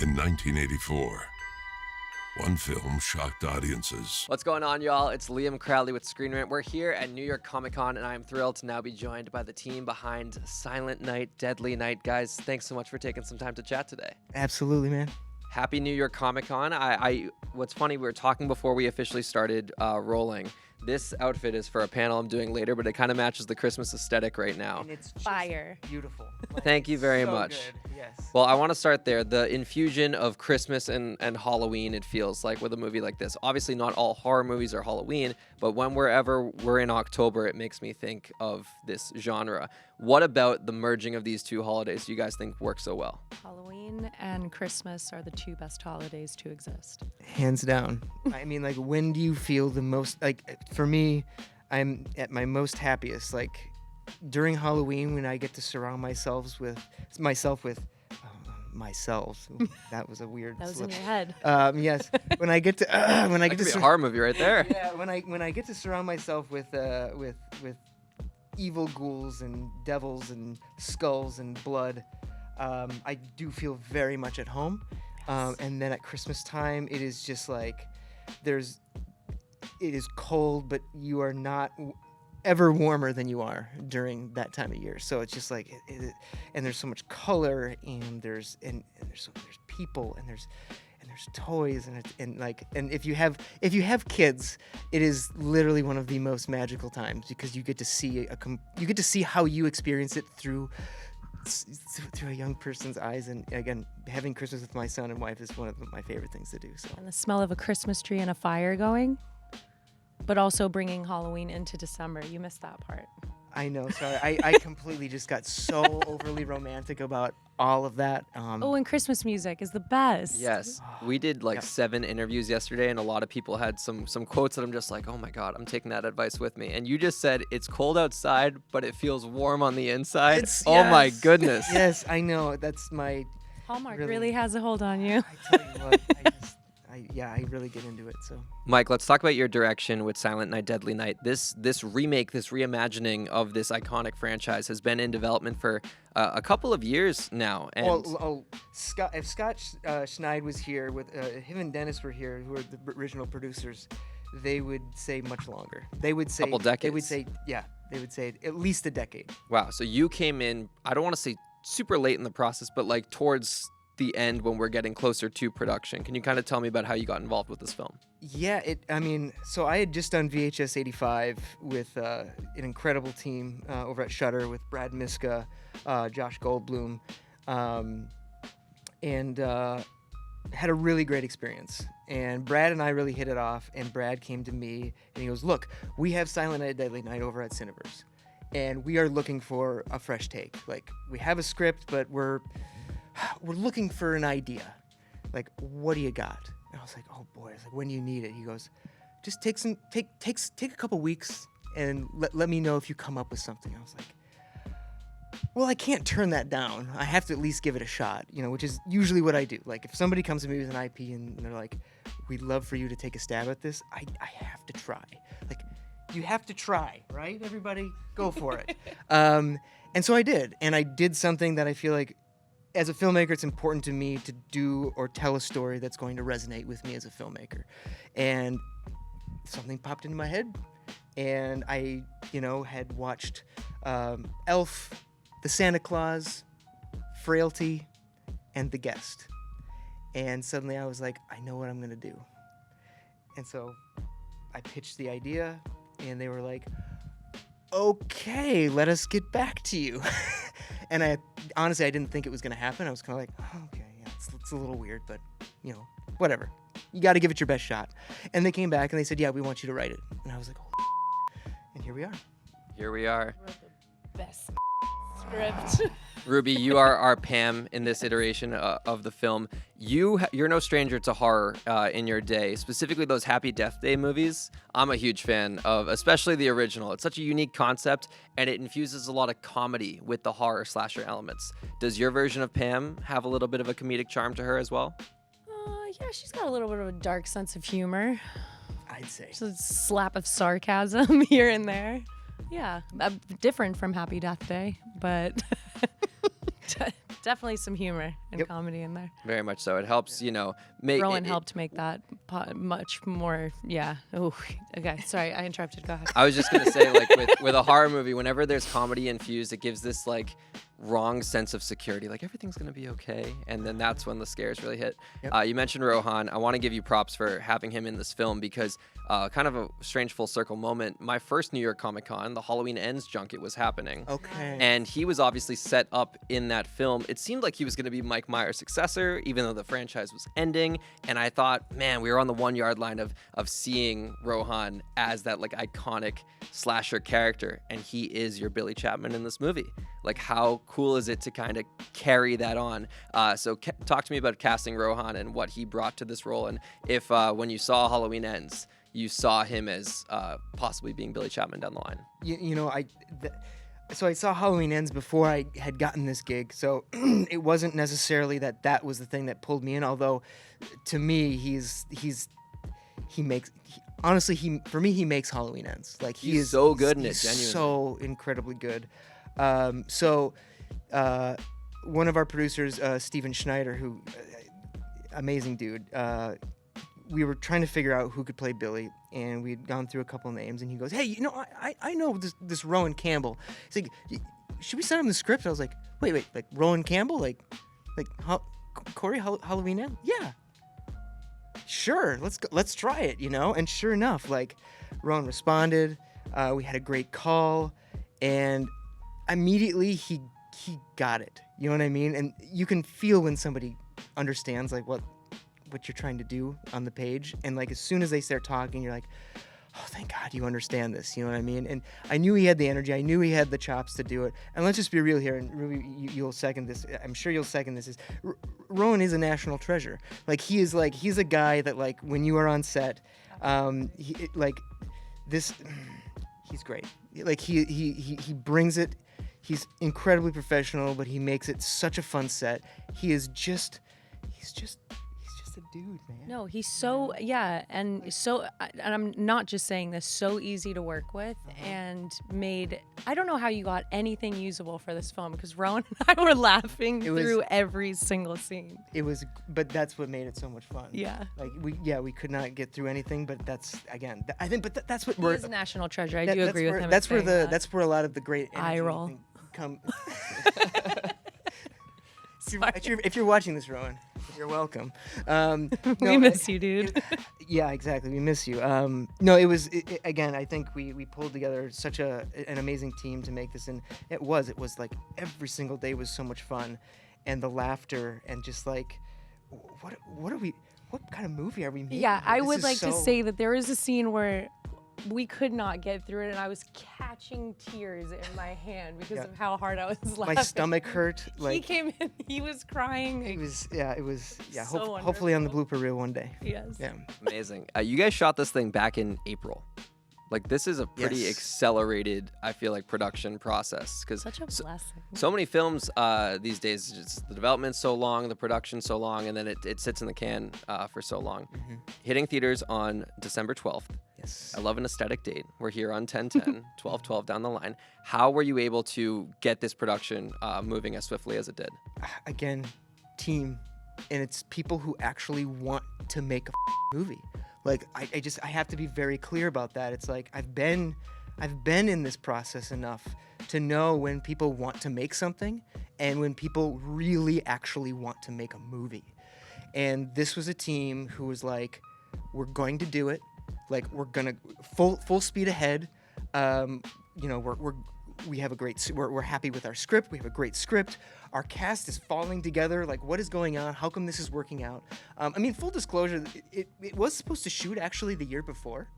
In 1984, one film shocked audiences. What's going on, y'all? It's Liam Crowley with Screen Rant. We're here at New York Comic Con, and I am thrilled to now be joined by the team behind Silent Night, Deadly Night. Guys, thanks so much for taking some time to chat today. Absolutely, man. Happy New York Comic Con. What's funny, we were talking before we officially started rolling. This outfit is for a panel I'm doing later, but it kind of matches the Christmas aesthetic right now. And it's fire. Beautiful. Thank you very so much. Good. Yes. Well, I want to start there. The infusion of Christmas and Halloween, it feels like, with a movie like this. Obviously, not all horror movies are Halloween, but whenever we're in October, it makes me think of this genre. What about the merging of these two holidays do you guys think work so well? Halloween and Christmas are the two best holidays to exist. Hands down. I mean, like, when do you feel the most, like, for me, I'm at my most happiest, like, during Halloween when I get to surround myself with myself. Ooh, that was a weird That was slip. in your head. Yes. When I get to That could be a horror movie right there. Yeah, when I get to surround myself with evil ghouls and devils and skulls and blood, I do feel very much at home. Yes. And then at Christmas time, it is just like it is cold, but you are not ever warmer than you are during that time of year. So it's just like and there's so much color, and there's people, and there's toys, and if you have kids, it is literally one of the most magical times, because you get to see how you experience it through a young person's eyes. And again, having Christmas with my son and wife is one of my favorite things to do. So. And the smell of a Christmas tree and a fire going, but also bringing Halloween into December. You missed that part. I know, sorry. I completely just got so overly romantic about all of that. And Christmas music is the best. Yes. We did 7 interviews yesterday, and a lot of people had some quotes that I'm just like, oh my God, I'm taking that advice with me. And you just said, it's cold outside, but it feels warm on the inside. My goodness. Yes, I know. That's my... Hallmark really has a hold on you. I tell you what, I really get into it. So, Mike, let's talk about your direction with Silent Night, Deadly Night. This remake, this reimagining of this iconic franchise has been in development for a couple of years now. And if Scott Schneid was here, with him and Dennis were here, who are the original producers, they would say much longer. They would say couple decades. They would say at least a decade. Wow. So you came in, I don't want to say super late in the process, but like towards the end when we're getting closer to production. Can you kind of tell me about how you got involved with this film? Yeah, so I had just done VHS 85 with an incredible team over at Shudder with Brad Miska, Josh Goldblum, and had a really great experience. And Brad and I really hit it off, and Brad came to me and he goes, look, we have Silent Night, Deadly Night over at Cineverse, and we are looking for a fresh take. Like, we have a script, but we're looking for an idea. Like, what do you got? And I was like, oh boy. I was like, when do you need it? He goes, just take a couple weeks and let me know if you come up with something. I was like, well, I can't turn that down. I have to at least give it a shot, which is usually what I do. Like, if somebody comes to me with an IP and they're like, we'd love for you to take a stab at this, I have to try. Like, you have to try, right? Everybody, go for it. And so I did. And I did something that I feel like, as a filmmaker, it's important to me to do or tell a story that's going to resonate with me as a filmmaker. And something popped into my head, and I, had watched Elf, The Santa Claus, Frailty, and The Guest. And suddenly I was like, I know what I'm going to do. And so I pitched the idea, and they were like, okay, let us get back to you. And I didn't think it was going to happen. I was kind of like, oh, okay, yeah, it's a little weird, but, whatever. You got to give it your best shot. And they came back and they said, yeah, we want you to write it. And I was like, oh, and here we are. Here we are. Wrote the best script. Ruby, you are our Pam in this iteration of the film. You're no stranger to horror in your day, specifically those Happy Death Day movies. I'm a huge fan of, especially the original. It's such a unique concept, and it infuses a lot of comedy with the horror slasher elements. Does your version of Pam have a little bit of a comedic charm to her as well? Yeah, she's got a little bit of a dark sense of humor. I'd say. Just a slap of sarcasm here and there. Yeah, different from Happy Death Day, but Definitely some humor and Yep. comedy in there. Very much so. It helps, make Rowan helped make that much more. Yeah. Oh, okay. Sorry, I interrupted. Go ahead. I was just gonna say, like with a horror movie, whenever there's comedy infused, it gives this like wrong sense of security, like everything's gonna be okay, and then that's when the scares really hit. Yep. You mentioned Rohan. I want to give you props for having him in this film because kind of a strange full circle moment. My first New York Comic Con, the Halloween Ends junket was happening. Okay. And he was obviously set up in that film. It seemed like he was going to be Mike Myers' successor, even though the franchise was ending. And I thought, man, we were on the 1 yard line of seeing Rohan as that like iconic slasher character. And he is your Billy Chapman in this movie. Like, how cool is it to kind of carry that on? So talk to me about casting Rohan and what he brought to this role. And if when you saw Halloween Ends, you saw him as possibly being Billy Chapman down the line. So I saw Halloween Ends before I had gotten this gig, so it wasn't necessarily that was the thing that pulled me in. Although, to me, he makes Halloween Ends. Like he He's is so good in it, he's genuinely. so incredibly good. One of our producers, Steven Schneider, who amazing dude. We were trying to figure out who could play Billy, and we'd gone through a couple names, and he goes, "Hey, I know this Rohan Campbell." He's like, "Should we send him the script?" I was like, "Wait, like Rohan Campbell, like Corey Halloween End? Yeah, sure, let's try it, And sure enough, like Rohan responded. We had a great call, and immediately he got it. You know what I mean? And you can feel when somebody understands like what you're trying to do on the page, and like as soon as they start talking, you're like, oh, thank God you understand this. You know what I mean? And I knew he had the energy. I knew he had the chops to do it. And let's just be real here. And Ruby, you'll second this. I'm sure you'll second this. Rohan is a national treasure. Like he's a guy that like when you are on set, he's great. Like he brings it. He's incredibly professional, but he makes it such a fun set. He's just a dude, man. No, he's so and I'm not just saying this, so easy to work with, and I don't know how you got anything usable for this film, because Rowan and I were laughing through every single scene. But that's what made it so much fun. Yeah. Like we could not get through anything, but that's again, I think, but that's what He is a national treasure. I do agree with him. That's where a lot of the great eye energy roll come. If you're watching this, Rowan, you're welcome. We miss you, dude. Yeah, exactly. We miss you. No, it was again. I think we pulled together such an amazing team to make this, and it was like every single day was so much fun, and the laughter, and just like, what kind of movie are we making? Yeah, here? I This would is like to so- say that there is a scene where we could not get through it, and I was catching tears in my hand because of how hard I was laughing. My stomach hurt. Like He came in, he was crying. it was. So Hopefully on the wonderful. blooper reel one day. Yes. Yeah. Amazing. You guys shot this thing back in April. Like, this is a pretty Yes. accelerated, I feel like, production process. Because Such a blessing. so many films these days, just the development's so long, the production's so long, and then it sits in the can for so long. Mm-hmm. Hitting theaters on December 12th. Yes. I love an aesthetic date. We're here on 10/10, 12/12 down the line. How were you able to get this production moving as swiftly as it did? Again, team, and it's people who actually want to make a movie. Like I have to be very clear about that. It's like I've been in this process enough to know when people want to make something and when people really actually want to make a movie. And this was a team who was like, we're going to do it. Like we're gonna full speed ahead. We have a great. We're happy with our script. We have a great script. Our cast is falling together. Like, what is going on? How come this is working out? Full disclosure, it was supposed to shoot actually the year before,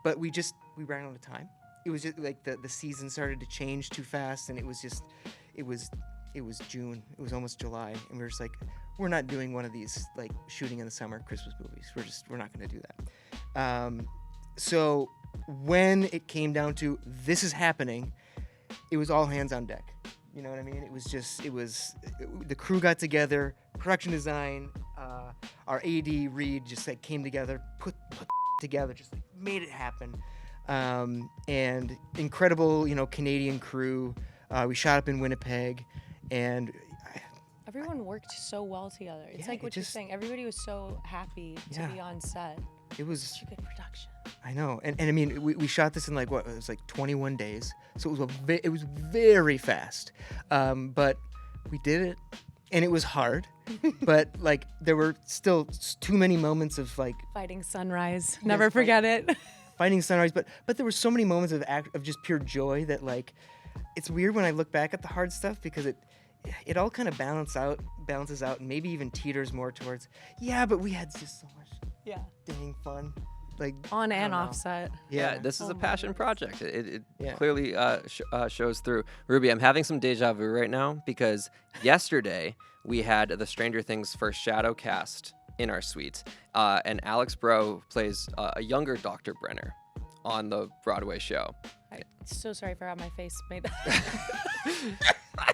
but we ran out of time. It was just like the season started to change too fast, and it was June. It was almost July, and we were just like, we're not doing one of these like shooting in the summer Christmas movies. We're not going to do that. So when it came down to this is happening, it was all hands on deck. You know what I mean? The crew got together, production design, our AD Reed just like came together, put together, just like made it happen. And incredible, Canadian crew. We shot up in Winnipeg, and Everyone worked so well together. It's Yeah, like it what you're just- saying. Everybody was so happy to Yeah. be on set. It was. Such a good production. I know, and I mean, we shot this in like what? It was like 21 days, so it was it was very fast, but we did it, and it was hard, but like there were still too many moments of like Fighting sunrise. Never fight- forget it. fighting sunrise, but there were so many moments of of just pure joy that like it's weird when I look back at the hard stuff because it all kind of balances out, and maybe even teeters more towards but we had just so much Yeah. dang fun, like On I and don't know. off set. Yeah, this is Oh a my passion goodness. project. It Yeah. clearly shows through. Ruby, I'm having some deja vu right now because yesterday we had the Stranger Things first shadow cast in our suite, and Alex Bro plays a younger Dr. Brenner on the Broadway show. I'm so sorry for how my face made that.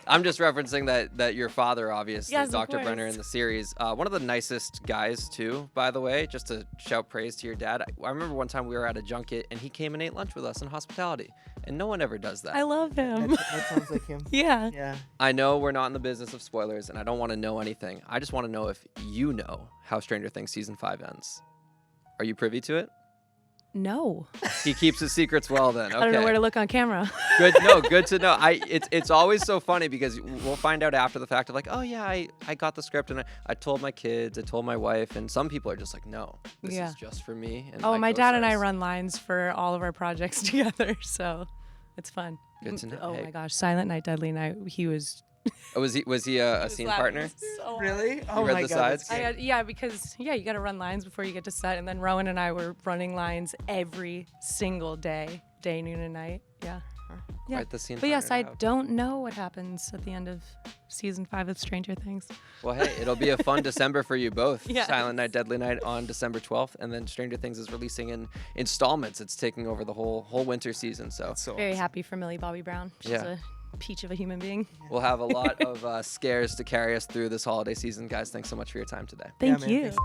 I'm just referencing that your father, obviously, Yes, of Dr. Brenner course. in the series, one of the nicest guys too, by the way. Just to shout praise to your dad. I remember one time we were at a junket and he came and ate lunch with us in hospitality, and no one ever does that. I love him. That sounds like him. Yeah. Yeah. I know we're not in the business of spoilers, and I don't want to know anything. I just want to know if you know how Stranger Things season 5 ends. Are you privy to it? No. He keeps his secrets well. Then okay. I don't know where to look on camera. Good. No, good to know. It's always so funny because we'll find out after the fact of like, oh yeah, I got the script and I told my kids, I told my wife, and some people are just like, no, this Yeah. is just for me. And Oh, my dad and I co-stars. run lines for all of our projects together, so it's fun. Good to know. Oh Hey. my gosh, Silent Night, Deadly Night. He was. Oh, was he a scene partner? So Really? Oh read my the god. sides? that's I great. had, yeah, because you got to run lines before you get to set, and then Rowan and I were running lines every single day, noon, and night. Yeah. Yeah. Quite the scene But yes, I partner to have. don't know what happens at the end of season 5 of Stranger Things. Well, hey, it'll be a fun December for you both. Yes. Silent Night, Deadly Night on December 12th, and then Stranger Things is releasing in installments. It's taking over the whole winter season. So So Very awesome. happy for Millie Bobby Brown. She's Yeah. a peach of a human being. we'll have a lot of scares to carry us through this holiday season, guys. Thanks so much for your time today. Thank man, you. thanks.